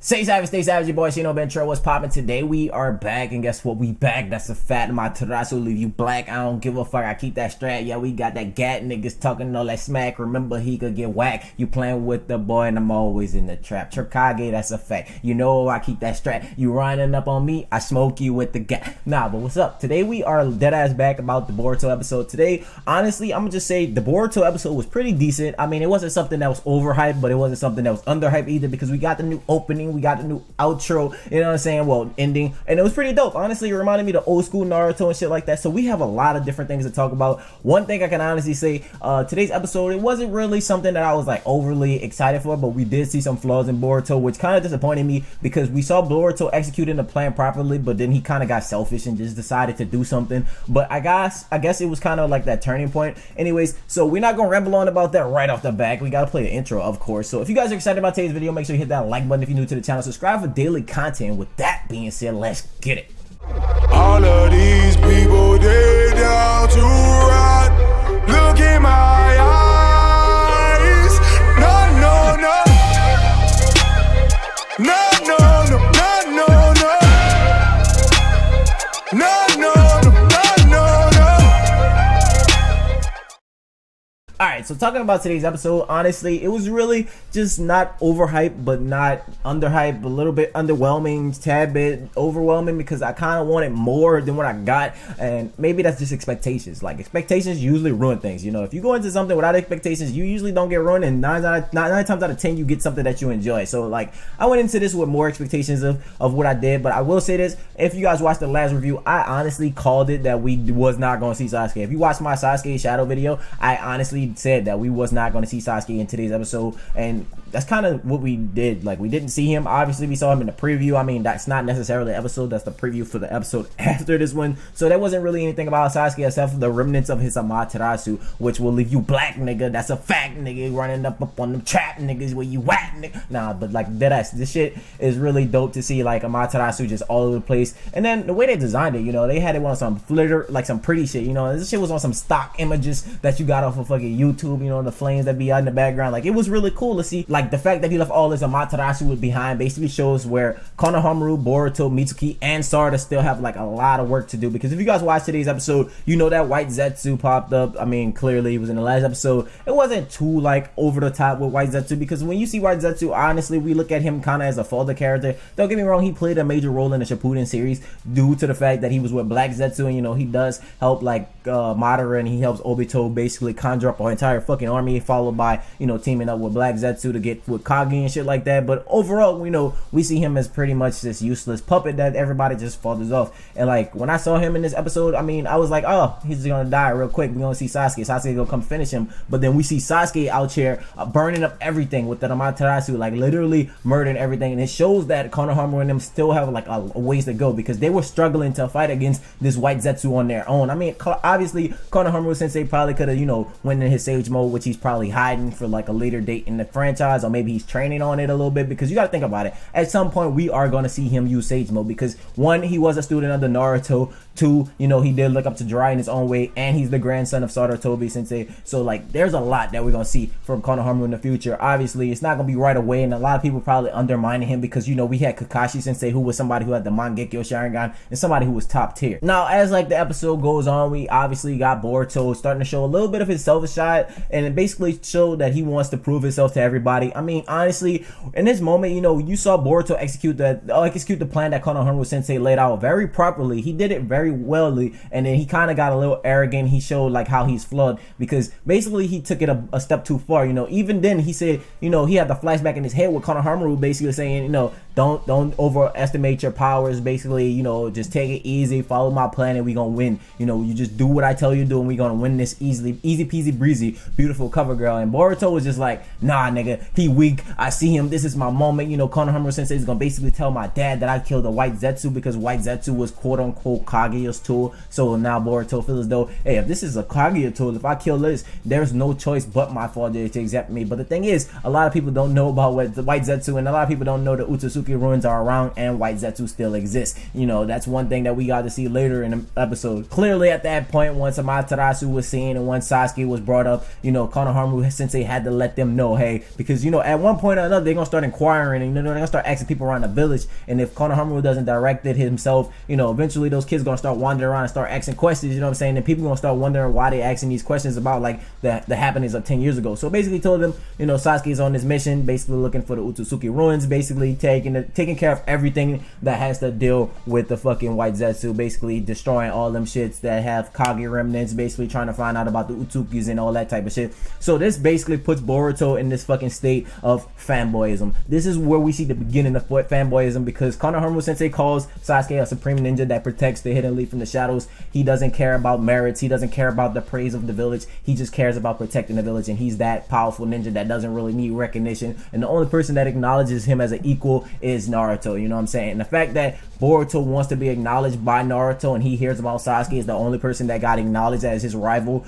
Stay savage, your boy ShinoBeenTrill. What's poppin'? Today we are back, and guess what? We back. That's a fact. My Amaterasu leave you black. I don't give a fuck. I keep that strat. Yeah, we got that gat niggas talking all that smack. Remember, he could get whacked. You playing with the boy, and I'm always in the trap. Chirkage, that's a fact. You know I keep that strat. You running up on me, I smoke you with the gat. Nah, but what's up? Today we are dead ass back about the Boruto episode. Today, honestly, I'm gonna just say the Boruto episode was pretty decent. I mean, it wasn't something that was overhyped, but it wasn't something that was underhyped either, because we got the new opening. We got the new outro, you know what I'm saying? Well, ending, and it was pretty dope. Honestly, it reminded me of the old school Naruto and shit like that. So we have a lot of different things to talk about. One thing I can honestly say, today's episode, it wasn't really something that I was like overly excited for, but we did see some flaws in Boruto, which kind of disappointed me, because we saw Boruto executing the plan properly, but then he kind of got selfish and just decided to do something. But I guess it was kind of like that turning point. Anyways, so we're not gonna ramble on about that right off the back. We gotta play the intro, of course. So if you guys are excited about today's video, make sure you hit that like button if you're new to the channel. Subscribe for daily content. With that being said, let's get it. All of these people, they down to rot. Look in my eyes. No, no, no. No, no, no, no, no, no. No, no, no, no, no, no. Alright, so talking about today's episode, honestly, it was really just not overhyped, but not underhyped, a little bit underwhelming, tad bit overwhelming, because I kind of wanted more than what I got, and maybe that's just expectations. Like, expectations usually ruin things, you know. If you go into something without expectations, you usually don't get ruined, and nine times out of 10, you get something that you enjoy. So, like, I went into this with more expectations of what I did, but I will say this, if you guys watched the last review, I honestly called it that we was not going to see Sasuke. If you watched my Sasuke Shadow video, I honestly said that we was not going to see Sasuke in today's episode, and that's kind of what we did. Like, we didn't see him. Obviously, we saw him in the preview. I mean, that's not necessarily the episode, that's the preview for the episode after this one. So there wasn't really anything about Sasuke except for the remnants of his Amaterasu, which will leave you black, nigga. That's a fact, nigga. Running up on them trap niggas where you at, nigga. Nah, but like, deadass, this shit is really dope to see, like, Amaterasu just all over the place. And then the way they designed it, you know, they had it on some flitter, like some pretty shit, you know. This shit was on some stock images that you got off of fucking YouTube, you know, the flames that be out in the background. Like, it was really cool to see. Like, the fact that he left all his Amaterasu behind basically shows where Konohamaru, Boruto, Mitsuki, and Sarada still have like a lot of work to do. Because if you guys watch today's episode, you know that White Zetsu popped up. I mean, clearly he was in the last episode. It wasn't too like over the top with White Zetsu, because when you see White Zetsu, honestly, we look at him kind of as a fodder character. Don't get me wrong, he played a major role in the Shippuden series due to the fact that he was with Black Zetsu, and you know, he does help like Madara, and he helps Obito basically conjure up an entire fucking army, followed by, you know, teaming up with Black Zetsu to get with Kage and shit like that. But overall, you know, we see him as pretty much this useless puppet that everybody just falls off. And like, when I saw him in this episode, I mean, I was like, oh, he's gonna die real quick. We're gonna see Sasuke gonna come finish him. But then we see Sasuke out here burning up everything with the Amaterasu, like literally murdering everything. And it shows that Konohamaru and them still have like a ways to go, because they were struggling to fight against this White Zetsu on their own. I mean, obviously Konohamaru sensei probably could have, you know, went in his sage mode, which he's probably hiding for like a later date in the franchise, or maybe he's training on it a little bit, because you got to think about it. At some point, we are going to see him use sage mode, because one, he was a student under Naruto. Two, you know, he did look up to Jiraiya in his own way, and he's the grandson of Sarutobi sensei. So like, there's a lot that we're going to see from Konohamaru in the future. Obviously, it's not going to be right away, and a lot of people probably undermining him, because, you know, we had Kakashi sensei, who was somebody who had the Mangekyo Sharingan, and somebody who was top tier. Now, as like the episode goes on, we obviously got Boruto starting to show a little bit of his selfish side, and it basically showed that he wants to prove himself to everybody. I mean, honestly, in this moment, you know, you saw Boruto execute the plan that Konohamaru sensei laid out very properly. He did it very wellly, and then he kind of got a little arrogant. He showed like how he's flawed, because basically he took it a step too far. You know, even then he said, you know, he had the flashback in his head with Konohamaru basically saying, you know, don't overestimate your powers. Basically, you know, just take it easy, follow my plan, and we gonna win. You know, you just do what I tell you to do, and we gonna win this easily, easy peasy breezy, beautiful cover girl. And Boruto was just like, nah, nigga, he weak. I see him. This is my moment. You know, Konohamaru sensei is gonna basically tell my dad that I killed the White Zetsu, because White Zetsu was quote unquote Kage Kaguya's tool. So now Boruto feels as though, hey, if this is a Kaguya tool, if I kill this, there's no choice but my father to accept me. But the thing is, a lot of people don't know about what the White Zetsu, and a lot of people don't know the Otsutsuki ruins are around and White Zetsu still exists. You know, that's one thing that we got to see later in the episode. Clearly at that point, once Amaterasu was seen and once Sasuke was brought up, you know, Konohamaru Sensei had to let them know, hey, because, you know, at one point or another, they're going to start inquiring, and, you know, they're going to start asking people around the village, and if Konohamaru doesn't direct it himself, you know, eventually those kids going to start wandering around and start asking questions, you know what I'm saying, and people going to start wondering why they asking these questions about, like, the happenings of 10 years ago. So basically told them, you know, Sasuke's on this mission, basically looking for the Otsutsuki ruins, basically taking care of everything that has to deal with the fucking White Zetsu, basically destroying all them shits that have Kage remnants, basically trying to find out about the Utsukis and all that type of shit. So this basically puts Boruto in this fucking state of fanboyism. This is where we see the beginning of fanboyism, because Konohamaru Sensei calls Sasuke a supreme ninja that protects the hidden leaf from the shadows. He doesn't care about merits. He doesn't care about the praise of the village. He just cares about protecting the village, and he's that powerful ninja that doesn't really need recognition, and the only person that acknowledges him as an equal is Naruto, you know what I'm saying? And the fact that Boruto wants to be acknowledged by Naruto and he hears about Sasuke is the only person that got acknowledged as his rival,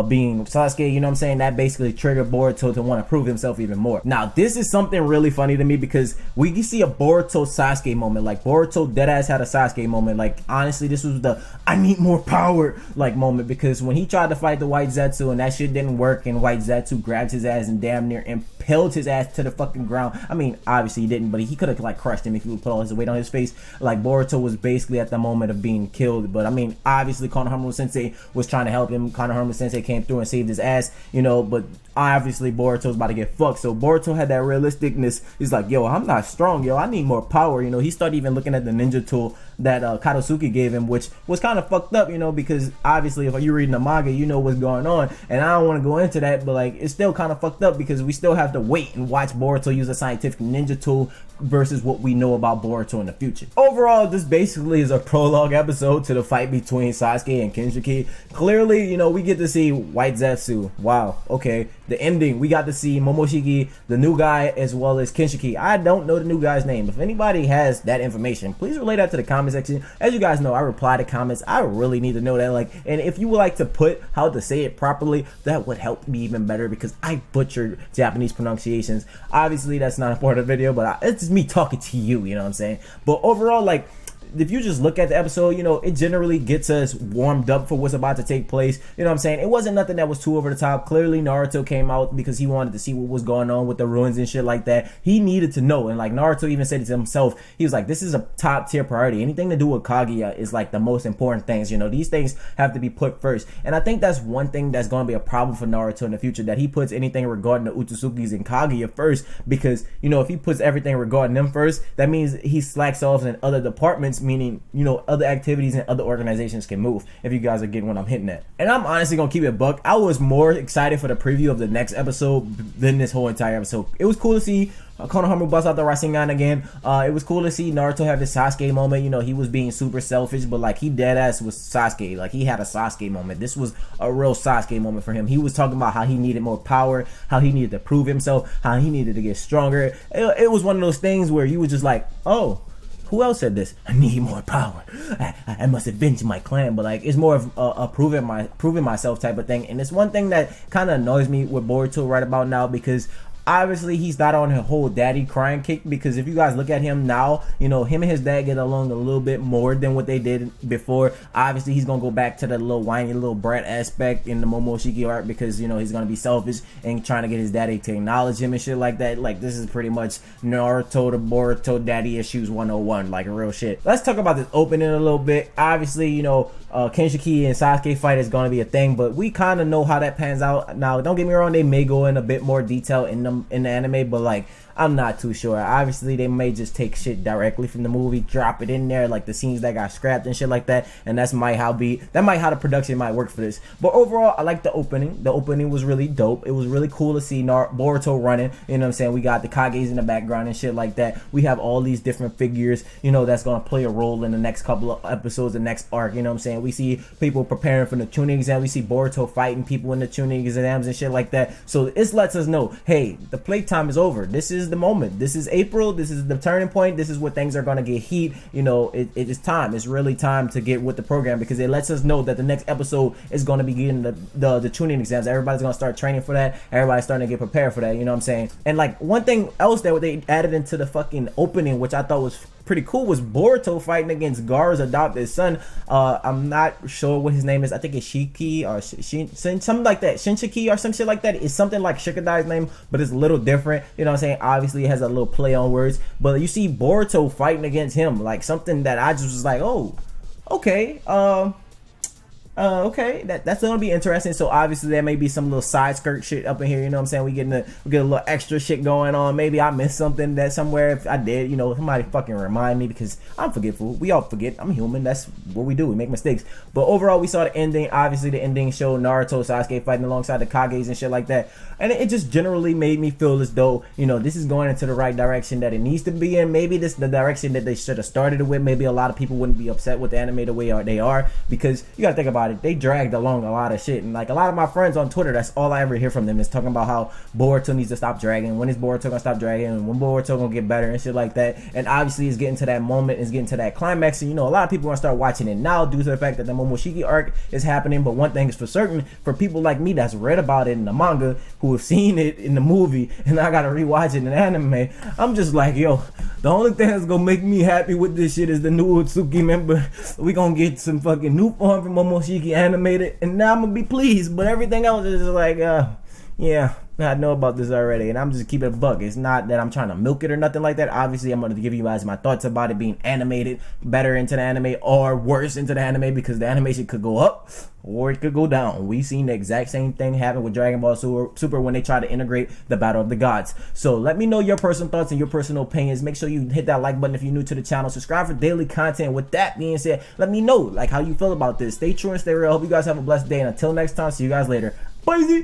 being Sasuke, you know what I'm saying? That basically triggered Boruto to want to prove himself even more. Now, this is something really funny to me, because we can see a Boruto Sasuke moment. Like, Boruto deadass had a Sasuke moment. Like, honestly, this was the I need more power like moment, because when he tried to fight the White Zetsu and that shit didn't work, and White Zetsu grabbed his ass and damn near impaled his ass to the fucking ground. I mean, obviously he didn't, but he could have like crushed him if he would put all his weight on his face. Like, Boruto was basically at the moment of being killed. But I mean, obviously Konohamaru Sensei was trying to help him. Konohamaru Sensei came through and saved his ass, you know, but obviously Boruto's about to get fucked. So Boruto had that realisticness. He's like, yo, I'm not strong, yo, I need more power. You know, he started even looking at the ninja tool that Katsuki gave him, which was kind of fucked up, you know, because obviously if you're reading the manga, you know what's going on, and I don't want to go into that, but like, it's still kind of fucked up because we still have to wait and watch Boruto use a scientific ninja tool versus what we know about Boruto in the future. Overall, this basically is a prologue episode to the fight between Sasuke and Kinshiki. Clearly, you know, we get to see White Zetsu. Wow, okay. The ending, we got to see Momoshiki, the new guy, as well as Kinshiki. I don't know the new guy's name. If anybody has that information, please relay that to the comment section. As you guys know, I reply to comments. I really need to know that. Like, and if you would like to put how to say it properly, that would help me even better, because I butchered Japanese pronunciations. Obviously, that's not a part of the video, but it's me talking to you, you know what I'm saying? But overall, like, if you just look at the episode, you know, it generally gets us warmed up for what's about to take place. You know what I'm saying? It wasn't nothing that was too over the top. Clearly, Naruto came out because he wanted to see what was going on with the ruins and shit like that. He needed to know. And like, Naruto even said it to himself. He was like, this is a top tier priority. Anything to do with Kaguya is like the most important things. You know, these things have to be put first. And I think that's one thing that's going to be a problem for Naruto in the future, that he puts anything regarding the Utsutsukis and Kaguya first. Because, you know, if he puts everything regarding them first, that means he slacks off in other departments, meaning, you know, other activities and other organizations can move, if you guys are getting what I'm hitting at. And I'm honestly gonna keep it buck. I was more excited for the preview of the next episode than this whole entire episode. It was cool to see Konohamaru bust out the Rasengan again. It was cool to see Naruto have his Sasuke moment. You know, he was being super selfish, but like, he deadass was Sasuke. Like, he had a Sasuke moment. This was a real Sasuke moment for him. He was talking about how he needed more power, how he needed to prove himself, how he needed to get stronger. It was one of those things where you was just like, oh, who else said this? I need more power. I must avenge my clan. But like, it's more of a proving myself type of thing. And it's one thing that kind of annoys me with Boruto right about now, because obviously he's not on a whole daddy crying kick, because if you guys look at him now, you know, him and his dad get along a little bit more than what they did before. Obviously he's gonna go back to the little whiny little brat aspect in the Momoshiki arc, because, you know, he's gonna be selfish and trying to get his daddy to acknowledge him and shit like that. Like, this is pretty much Naruto to Boruto daddy issues 101, like real shit. Let's talk about this opening a little bit. Obviously, you know, Kinshiki and Sasuke fight is going to be a thing, but we kind of know how that pans out. Now, don't get me wrong, they may go in a bit more detail in the anime, but like, I'm not too sure. Obviously, they may just take shit directly from the movie, drop it in there, like the scenes that got scrapped and shit like that, and that might how the production might work for this. But overall, I like the opening. The opening was really dope. It was really cool to see Boruto running. You know what I'm saying? We got the Kages in the background and shit like that. We have all these different figures, you know, that's gonna play a role in the next couple of episodes, the next arc. You know what I'm saying? We see people preparing for the tuning exam. We see Boruto fighting people in the tuning exams and shit like that. So this lets us know, hey, the playtime is over. This is is the moment. This is April. This is the turning point. This is where things are gonna get heat. You know, it is time. It's really time to get with the program, because it lets us know that the next episode is gonna be getting the tuning exams. Everybody's gonna start training for that. Everybody's starting to get prepared for that. You know what I'm saying? And like one thing else that they added into the fucking opening, which I thought was pretty cool, was Boruto fighting against Gaara's adopted son. I'm not sure what his name is. I think it's Shiki or something like that. Shinshiki or some shit like that. It's something like Shikadai's name, but it's a little different. You know what I'm saying? Obviously, it has a little play on words. But you see Boruto fighting against him, like something that I just was like, oh, okay. Okay, that's gonna be interesting. So obviously there may be some little side skirt shit up in here, you know what I'm saying? We get a little extra shit going on. Maybe I missed something that somewhere. If I did, you know, somebody fucking remind me, because I'm forgetful. We all forget. I'm human. That's what we do. We make mistakes. But overall, we saw the ending. Obviously the ending showed Naruto, Sasuke fighting alongside the Kages and shit like that. And it just generally made me feel as though, you know, this is going into the right direction that it needs to be in. Maybe this is the direction that they should have started it with. Maybe a lot of people wouldn't be upset with the anime the way they are, because you gotta think about it. They dragged along a lot of shit, and like a lot of my friends on Twitter, that's all I ever hear from them, is talking about how Boruto needs to stop dragging. When is Boruto gonna stop dragging? And when Boruto gonna get better and shit like that? And obviously it's getting to that moment, it's getting to that climax, and you know, a lot of people are gonna start watching it now due to the fact that the Momoshiki arc is happening. But one thing is for certain, for people like me that's read about it in the manga, who have seen it in the movie, and I gotta rewatch it in anime, I'm just like, yo, the only thing that's gonna make me happy with this shit is the new Utsuki member. We gonna get some fucking new form from Momoshiki animated, and now I'm gonna be pleased. But everything else is just like, yeah, I know about this already, and I'm just keeping it a buck. It's not that I'm trying to milk it or nothing like that. Obviously, I'm going to give you guys my thoughts about it being animated better into the anime or worse into the anime, because the animation could go up or it could go down. We've seen the exact same thing happen with Dragon Ball Super when they try to integrate the Battle of the Gods. So let me know your personal thoughts and your personal opinions. Make sure you hit that like button if you're new to the channel. Subscribe for daily content. With that being said, let me know like how you feel about this. Stay true and stay real. I hope you guys have a blessed day, and until next time, see you guys later. Bye.